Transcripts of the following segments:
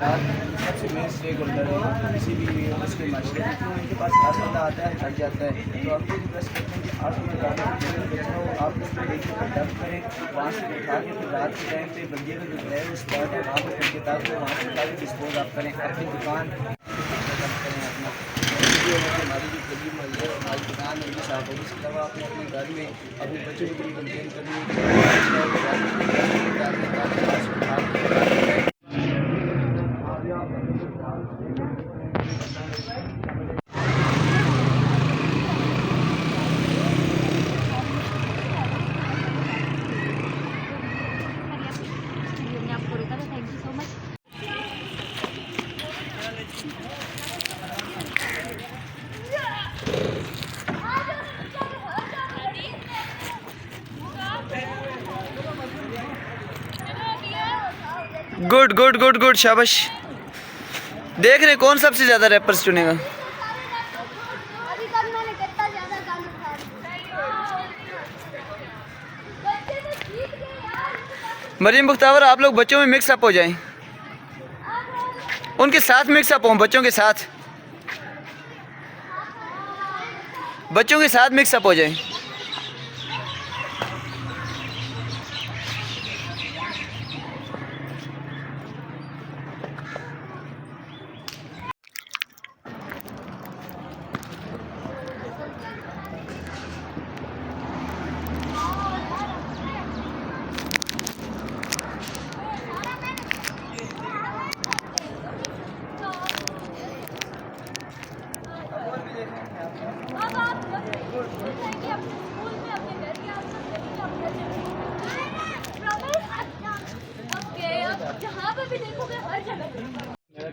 सबसे main stake holder है किसी भी उसके माशरे में, तो इनके पास हर बंदा आता है थक जाता है, तो आपको रिक्वेस्ट करते हैं कि आप उनके गाने बच्चों आप उसको देखिए डब करें, वहाँ से उठा के फिर रात के टाइम पे बंदे का जो है वो स्पॉट है वहाँ पर उनके ताकि वहाँ से उठा के डिस्पोज आप करें अपनी दुकान करें अपना हमारी जो गली मोहल्ले हमारी दुकान है साफ होगी। इसके अलावा आपने अपने घर में अपने बच्चों को भी कंप्लेन करनी है। गुड गुड गुड गुड, शाबाश। देख रहे कौन सबसे ज्यादा रैपर्स चुनेगा। मरीम मुख्तावर, आप लोग बच्चों में मिक्स अप हो जाएं, उनके साथ मिक्स अप हो, बच्चों के साथ मिक्स अप हो जाएं।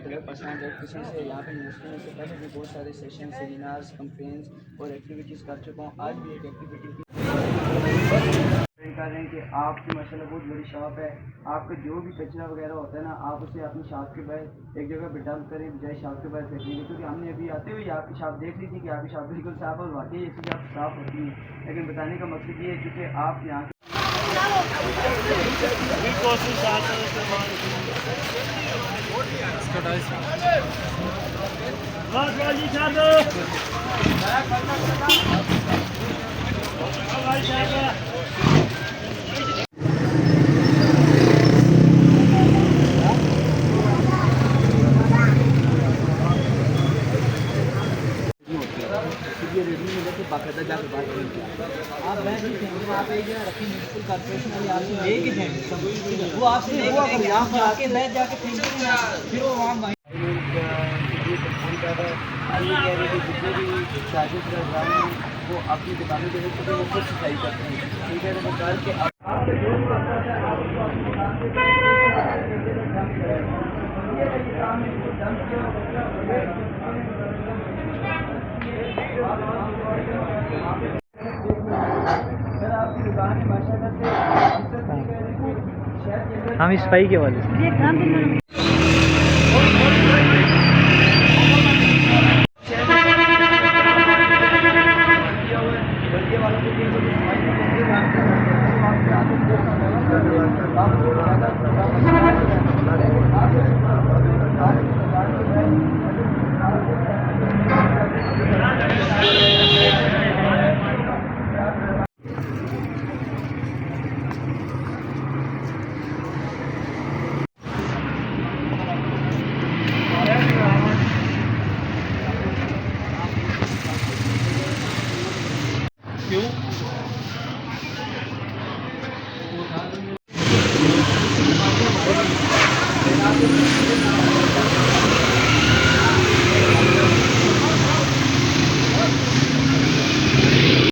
मेरा पर्सनल एजुकेशन से यहाँ पे यूनिवर्सिटी में से पहले भी बहुत सारे सेशन सेमिनार्स कंफ्रेंस और एक्टिविटीज़ कर चुका हूँ। आज भी एक एक्टिविटी की कर रहे हैं कि आपकी माशाल्लाह बहुत बड़ी शॉप है, आपका जो भी कचरा वगैरह होता है ना आप उसे अपनी शॉप के बाहर एक जगह पे डंप करें बजाय शॉप के बाहर फेंकने के, क्योंकि हमने अभी आते हुए आपकी शॉप देख ली थी कि आपकी शॉप बिल्कुल साफ़ और वाकई ये चीज़ आप साफ़ होती है, लेकिन बताने का मकसद ये है क्योंकि आप यहाँ बाकायदा जाकर बात करेंगे। आप बैंक की फैमिली में आप एक जगह रखी म्यूनसिपल कॉर्पोरेशन वाले आपसे लेके जाएंगे, वो आपसे लेके यहाँ पर आके बैठ जाके फेंकेंगे, फिर वो वहाँ जितने भी चार्जेस वो अपनी दुकानों के लिए वो खुद सफाई करते हैं। ठीक है, तो कल के हम इस सफाई के वाले